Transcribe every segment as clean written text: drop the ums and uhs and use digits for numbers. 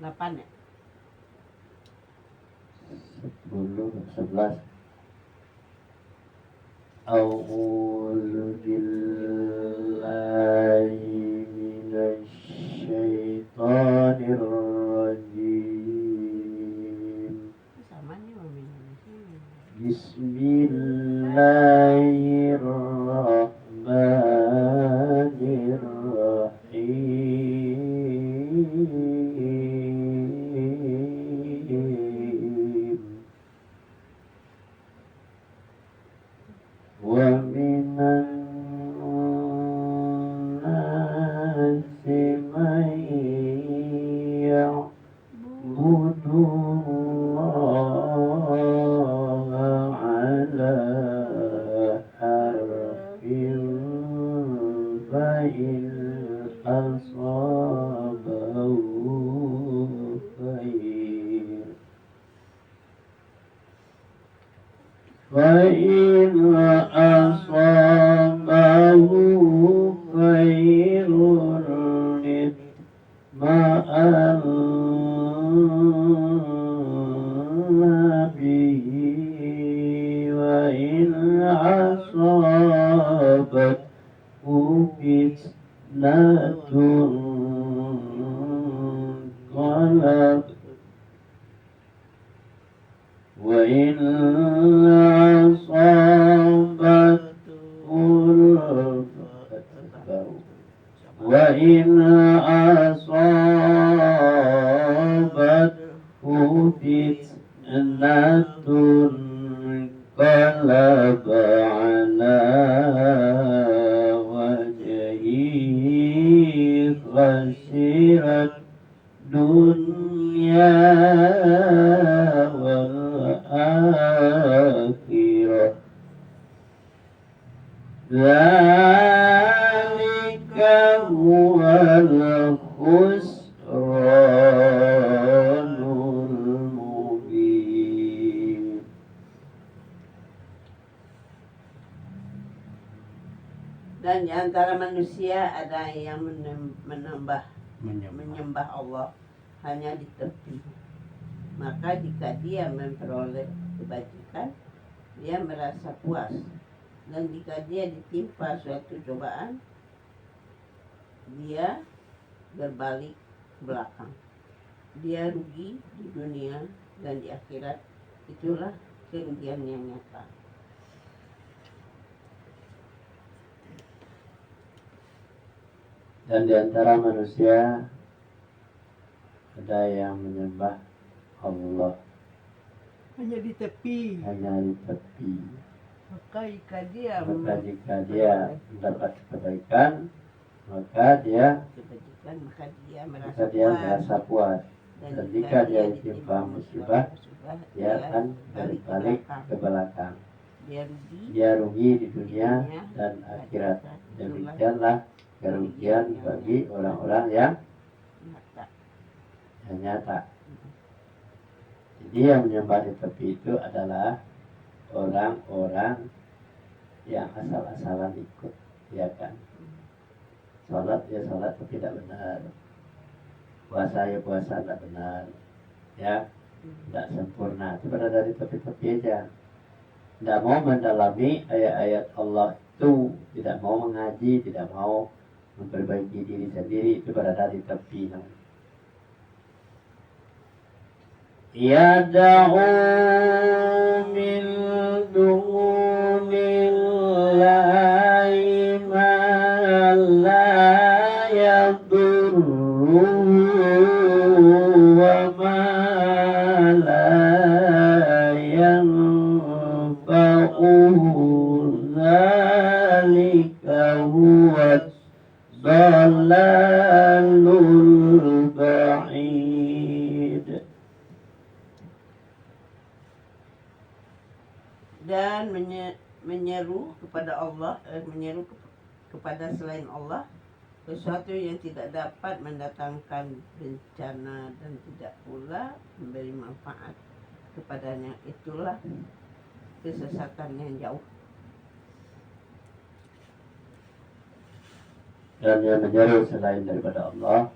8 ya? 10, 11. A'udzu billahi minasy syaithanir rajim. Sama nih meminumnya sini. Bismillahirrahmanirrahim. Wa minan nasi man ya'budullaha ala harfin fa'in asabahu khair فإن أصابه خير اطمأن به وإن أصابته فتنة انقلب وإن أصابته فتنة انقلب على وجهه خسر الدنيا والآخرة ذلك هو الخسران المبين. Dan di antara manusia ada yang menyembah Allah hanya di tepi. Maka jika dia memperoleh kebajikan, dia merasa puas. Dan jika dia ditimpa suatu cobaan, dia berbalik ke belakang. Dia rugi di dunia dan di akhirat. Itulah kerugian yang nyata. Dan di antara manusia ada yang menyembah Allah Hanya di tepi. Maka jika dia mendapat kebaikan, maka dia merasa puas. Dan jika dia ditimpa musibah, dia akan berbalik ke belakang. Dia rugi di dunia dan akhirat. Demikianlah kerugian bagi orang-orang yang nyata. Jadi yang menyembah di tepi itu adalah orang-orang yang asal-asalan ikut, ya kan? Sholat ya sholat tapi tidak benar, puasa ya puasa tidak benar, ya tidak sempurna. Itu berada di tepi-tepi aja, tidak mau mendalami ayat-ayat Allah itu, tidak mau mengaji, tidak mau memperbaiki diri sendiri, itu berada di tepi. Yad'u min dunillahi ma la yadurruhu wa ma la yanfa'uhu dzalika huwa dhalalul ba'id. Dan menyeru kepada Allah, menyeru kepada selain Allah sesuatu yang tidak dapat mendatangkan bencana dan tidak pula memberi manfaat kepadanya, itulah kesesatan yang jauh. Dan yang menyeru selain daripada Allah,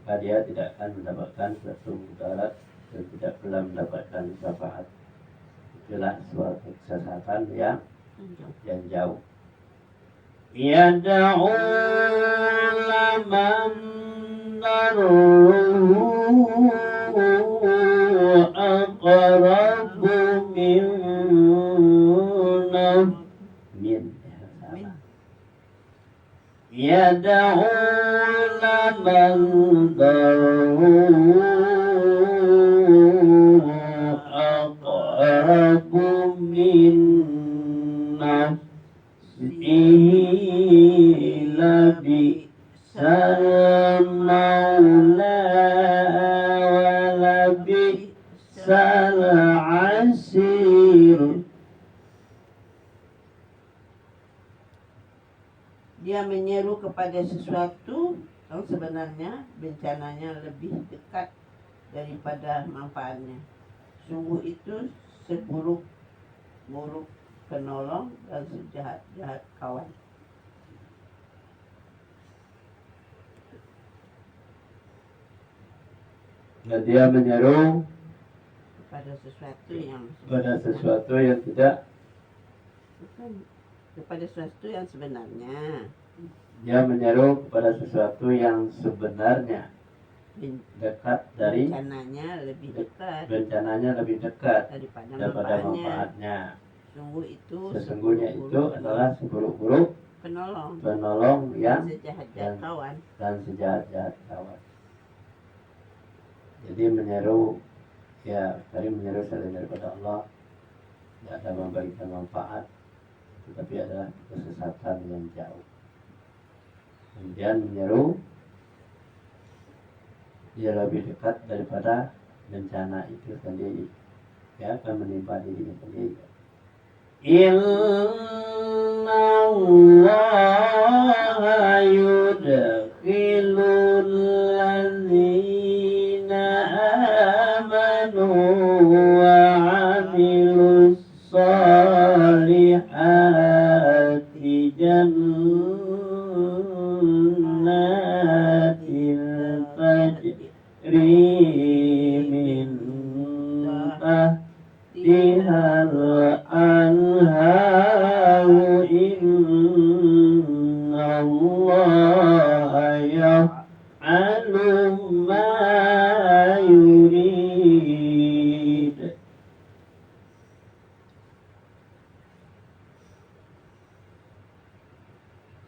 maka dia tidak akan mendapatkan suatu mudarat dan tidak pula mendapatkan syafaat. Itulah suatu kesesatan yang jauh. Yad'u laman daruhu aqrabu min yad'u laman daruhu aqrabu min labi maula walabi asir. Dia menyeru kepada sesuatu yang sebenarnya bencananya lebih dekat daripada manfaatnya. Sungguh itu seburuk-buruk penolong dan sejahat-jahat kawan. Dan dia menyeru kepada sesuatu yang tidak, kepada sesuatu yang sebenarnya. Dia menyeru kepada sesuatu yang sebenarnya dekat dari bencananya lebih dekat daripada manfaatnya. Sesungguhnya itu adalah seburuk-buruk penolong yang sejahat-jahat kawan. Dan sejahat-jahat kawan. Jadi menyeru selain daripada Allah tidak ada memberikan manfaat, tetapi adalah kesesatan yang jauh. Kemudian menyeru dia lebih dekat daripada bencana itu sendiri, akan menimpa dirinya sendiri. Inna Allah yudkhilul ladzina amanu wa amilus salihati jannatin tajri min tahtihal anharu innallaha yaf'alu ma yurid.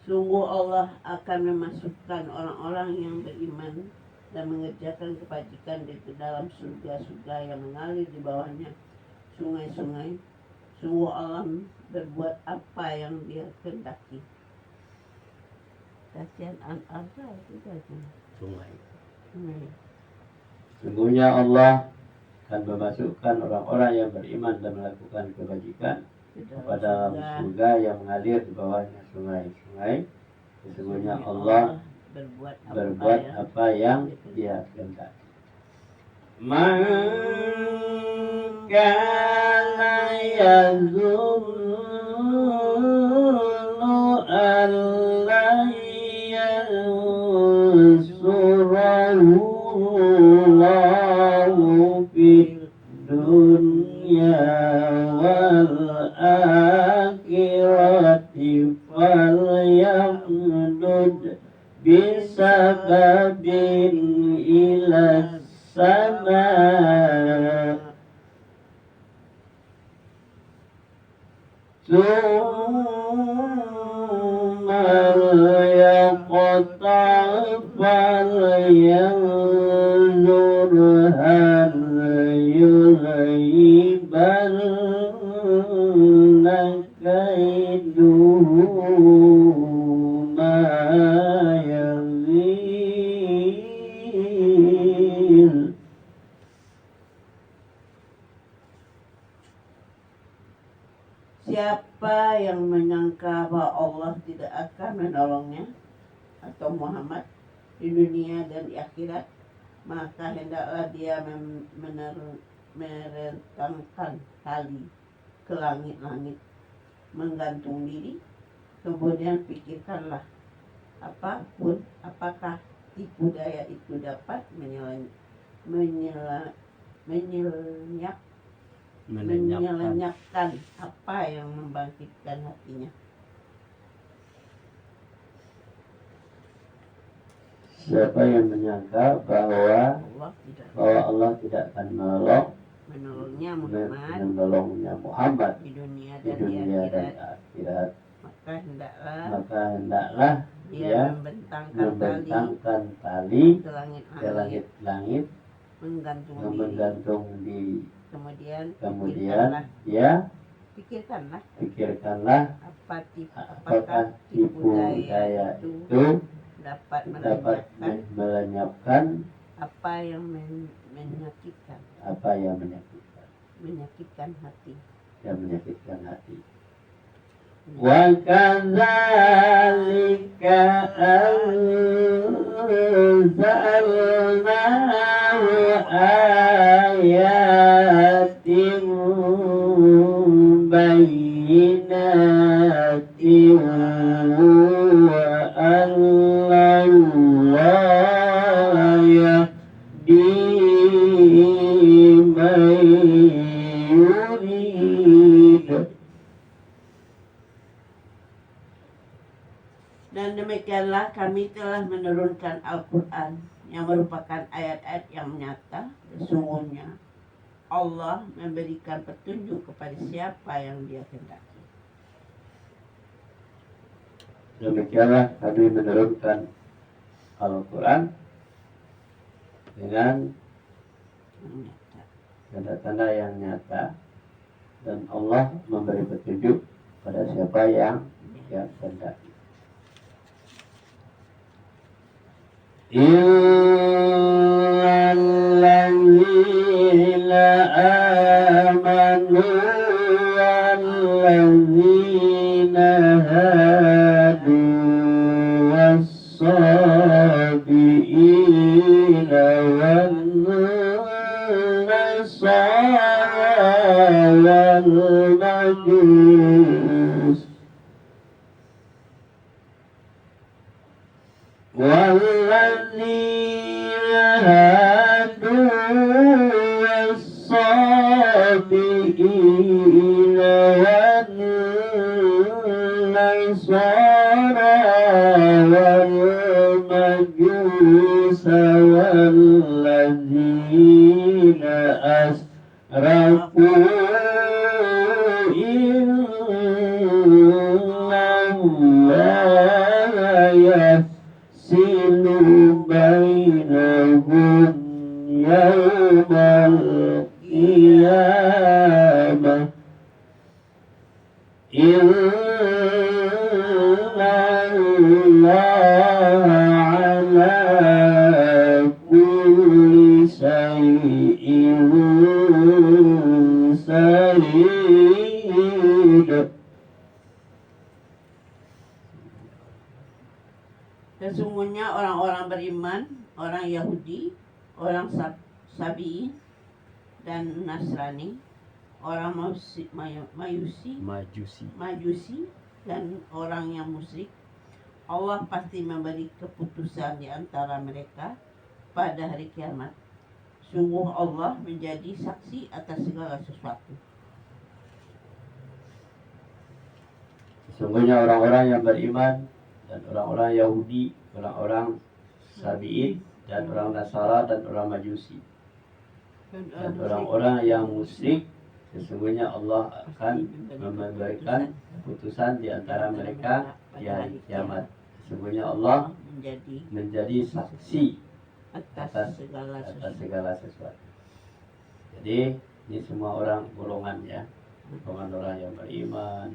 Sungguh Allah akan memasukkan orang-orang yang beriman dan mengerjakan kebajikan di dalam surga-surga yang mengalir di bawahnya sungai-sungai. Sungguh Allah berbuat apa yang Dia kehendaki. Kasihan Al-Arza itu sungai. Sungguhnya Allah akan memasukkan orang-orang yang beriman dan melakukan kebajikan kepada surga yang mengalir di bawahnya sungai-sungai. Sesungguhnya Allah berbuat apa yang Dia kehendaki. Man kana yazunnu an la yansurahu Allahu fid dunya wal akhirati falyamdud bisababin ila sama thumma yaqta' falyanzur hal yughibanna kaiduhu ma yaghil. Siapa yang menyangka bahwa Allah tidak akan menolongnya atau Muhammad di dunia dan di akhirat, maka hendaklah dia merentangkan tali ke langit-langit, menggantung diri, kemudian pikirkanlah apakah tipu daya itu dapat menyelenyapkan apa yang membangkitkan hatinya. Siapa yang menyangka bahwa Allah tidak akan menolongnya Muhammad di dunia di dan dunia di dan akhirat, akhirat, maka hendaklah dia membentangkan tali ke ke langit-langit, menggantung di kemudian dia pikirkanlah apakah tipu daya itu dapat melenyapkan apa yang menyakitkan hati. Wa kadzalika anzalnahu ayatin bayyinatin wa Allah yahdi man yurid. Dan demikianlah kami telah menurunkan Al-Quran yang merupakan ayat-ayat yang nyata. Sesungguhnya Allah memberikan petunjuk kepada siapa yang Dia kehendaki. Demikianlah kami menurunkan Al-Quran dengan tanda-tanda yang nyata, dan Allah memberi petunjuk pada siapa yang kehendaki. Illalladzina amanu walladzina hadu was-sabiina wan-nasara wal-majus والذين هادوا والصابئين والنصارى والمجوس والذين أشركوا إن الله silu bainahum yawmal qiyamah inna allaha ala kulli shay'in shahid. Sesungguhnya orang-orang beriman, orang Yahudi, orang Sabi'in dan Nasrani, orang Majusi dan orang yang musyrik, Allah pasti memberi keputusan di antara mereka pada hari kiamat. Sungguh Allah menjadi saksi atas segala sesuatu. Sesungguhnya orang-orang yang beriman dan orang-orang Yahudi, orang-orang Sabi'in, dan orang Nasara, dan orang Majusi, dan orang-orang yang musyrik, sesungguhnya Allah akan memberikan keputusan di antara mereka di hari kiamat. Sesungguhnya Allah menjadi saksi atas segala sesuatu. Jadi ini semua orang golongan ya, golongan orang yang beriman,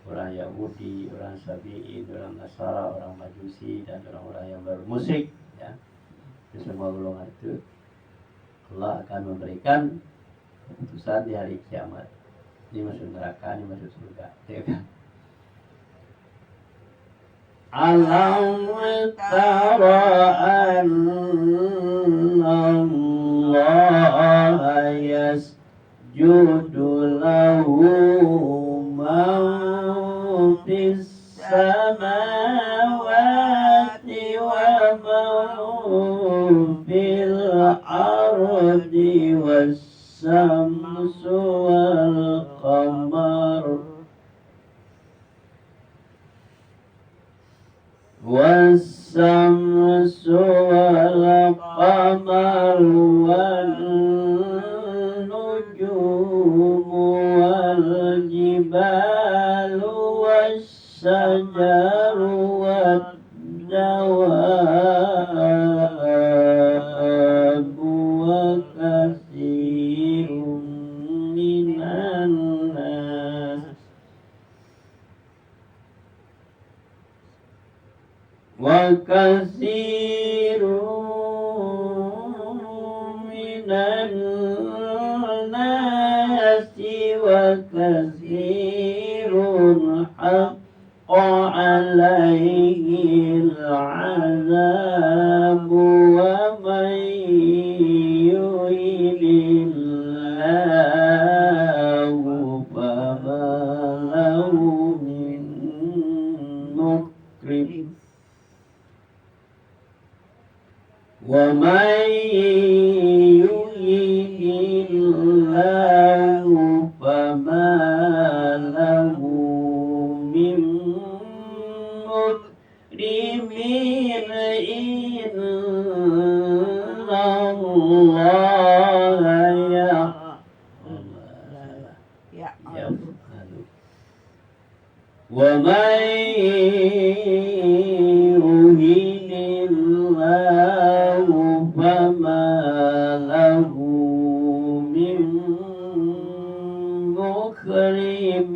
orang Yahudi, orang Sabi'in, orang Nasara, orang Majusi, dan orang-orang yang bermusyrik ya. Di semua golongan itu Allah akan memberikan keputusan di hari kiamat. Ini masuk neraka, ini masuk surga, ya kan? Alam tara anna Allah yasjudu lahu man fis samawati wa man في الأرض والشمس والقمر والشمس والقمر والنجوم والجبال والشجر والدواب وكثير من الناس وكثير من الناس وكثير حق عليه العذاب ومن يهن الله فما له من مكرم ومن يهن الله فما له من مكرم إن الله يفعل ومن يهن الله فما له من مكرم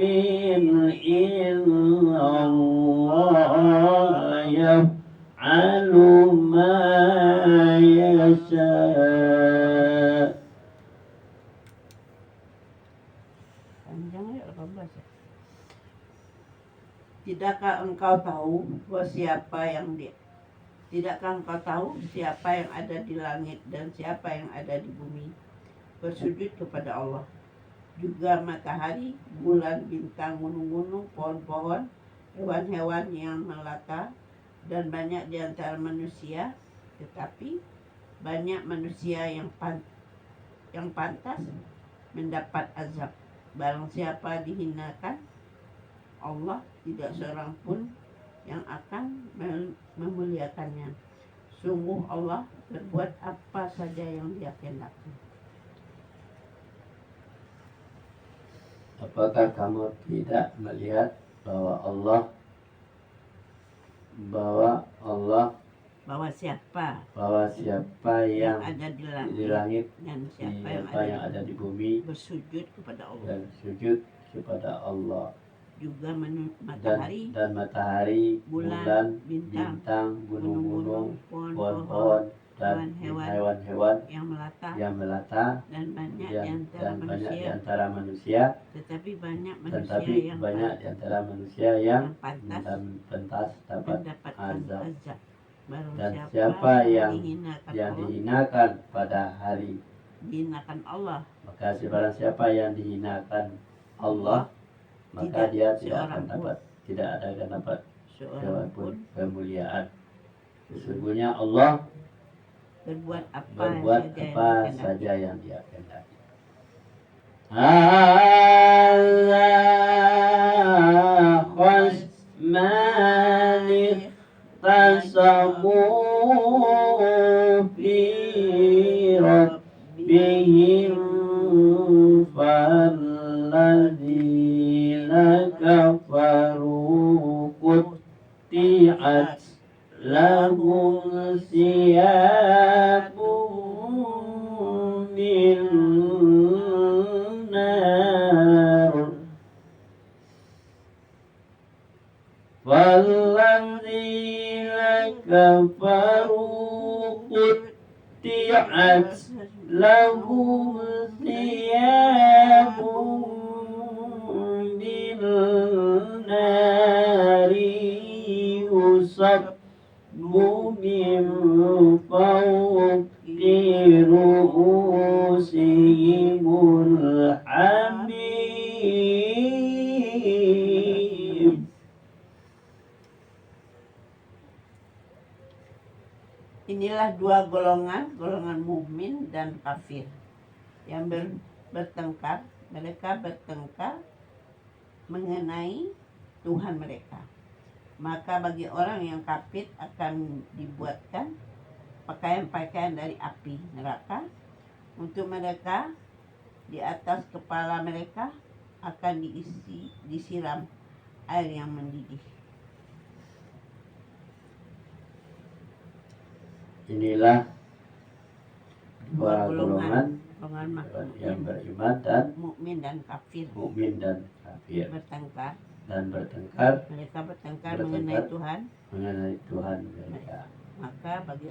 إن الله يفعل ما يشاء. Panjang ya 18 ya. Tidakkah engkau tahu Tidakkah engkau tahu siapa yang ada di langit dan siapa yang ada di bumi bersujud kepada Allah, juga matahari, bulan, bintang, gunung-gunung, pohon-pohon, hewan-hewan yang melata, dan banyak di antara manusia, tetapi banyak manusia yang pantas mendapat azab. Barang siapa dihinakan Allah, tidak seorang pun yang akan memuliakannya. Sungguh Allah berbuat apa saja yang Dia kehendaki. Apakah kamu tidak melihat bahwa siapa yang ada di langit dan siapa yang ada di bumi bersujud kepada Allah, dan sujud kepada Allah, juga matahari, dan matahari, bulan, bintang, gunung-gunung, pohon-pohon, dan hewan-hewan yang melata, dan banyak di antara manusia, tetapi banyak di antara manusia yang pantas dapat mendapatkan azab. Dan siapa yang dihinakan pada hari dihinakan Allah, maka barang siapa yang dihinakan Allah, maka dia tidak akan dapat seorang pun kemuliaan. Sesungguhnya Allah berbuat apa saja yang Dia kehendaki. Hadza khasmani tasamu fi rabbihim falladzina kafaru qutti'at lahum siyabun min nar walladzina kafaru qutti'at lahum siyabun min nari yusabbu min fawqi ru'usihimul hamim. Inilah dua golongan, golongan mukmin dan kafir yang bertengkar. Mereka bertengkar mengenai Tuhan mereka. Maka bagi orang yang kafir akan dibuatkan pakaian-pakaian dari api neraka. Untuk mereka, di atas kepala mereka akan disiram air yang mendidih. Inilah dua golongan yang beriman dan mukmin dan kafir. Bertengkar. Mereka bertengkar mengenai Tuhan mereka. Maka bagi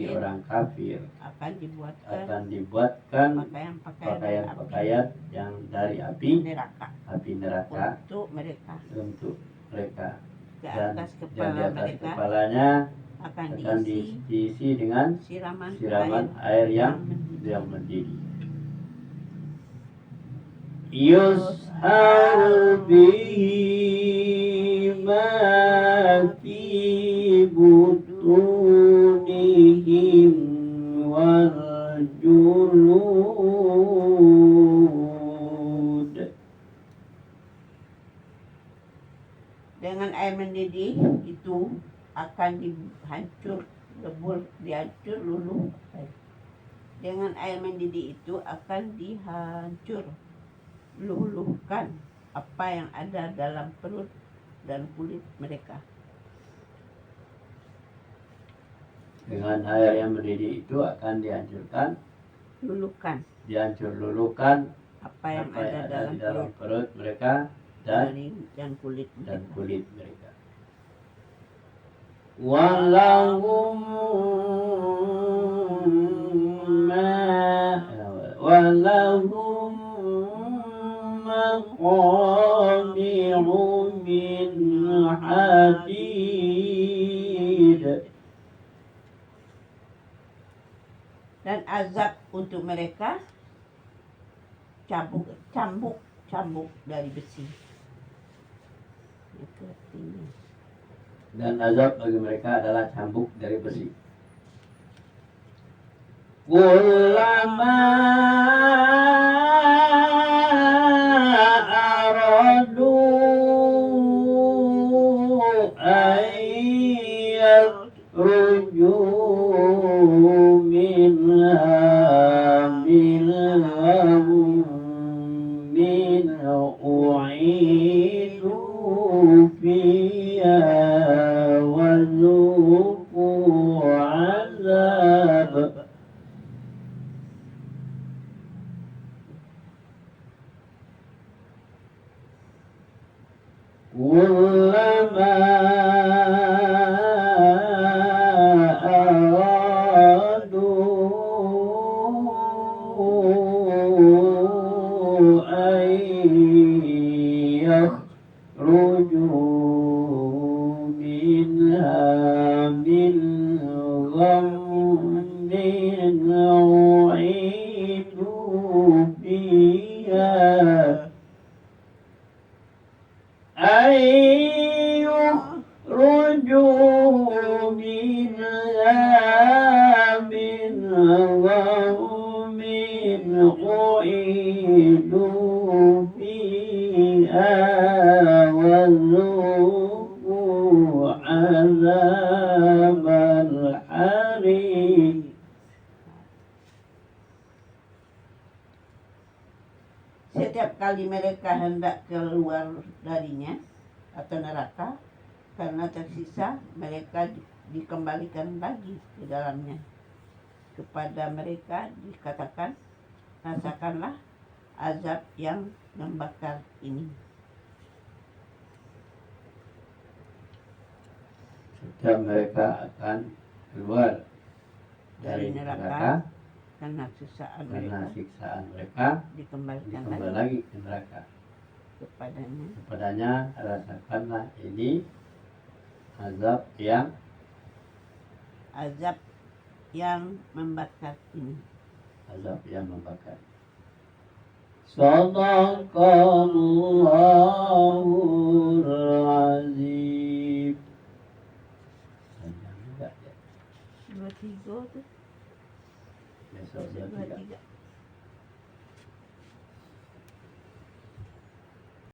orang kafir akan dibuatkan pakaian yang dari api neraka untuk mereka. Di atas kepalanya akan diisi dengan siraman air yang mendidih. Yushar bihi ma fi butunihim wal julud. Dengan air mendidih itu akan dihancur luluh. Dengan air mendidih itu akan luluhkan apa yang ada dalam perut dan kulit mereka. Dengan air yang mendidih itu akan luluhkan apa yang ada dalam perut mereka dan kulit mereka. Walahum maqami'u min hadid. Dan azab untuk mereka cambuk dari besi. Itu artinya. Dan azab bagi mereka adalah cambuk dari besi. Kullama aradu ayyakruju minha u'idu fiha وذوقوا عذاب. كلما أرادوا أن يخرجوا منها من غم أعيدوا فيها أن يخرجوا منها من غم أعيدوا فيها وذوقوا عذاب الحريق. Setiap kali mereka hendak keluar darinya atau neraka karena tersiksa, mereka dikembalikan lagi ke dalamnya. Kepada mereka dikatakan, rasakanlah azab yang membakar ini. Setiap mereka akan keluar dari neraka karena siksaan mereka dikembalikan lagi ke neraka. Kepadanya rasakanlah ini azab yang membakar ini. Shadaqallahul azim. Tiga tuh. besok dia Dua, tiga. tiga.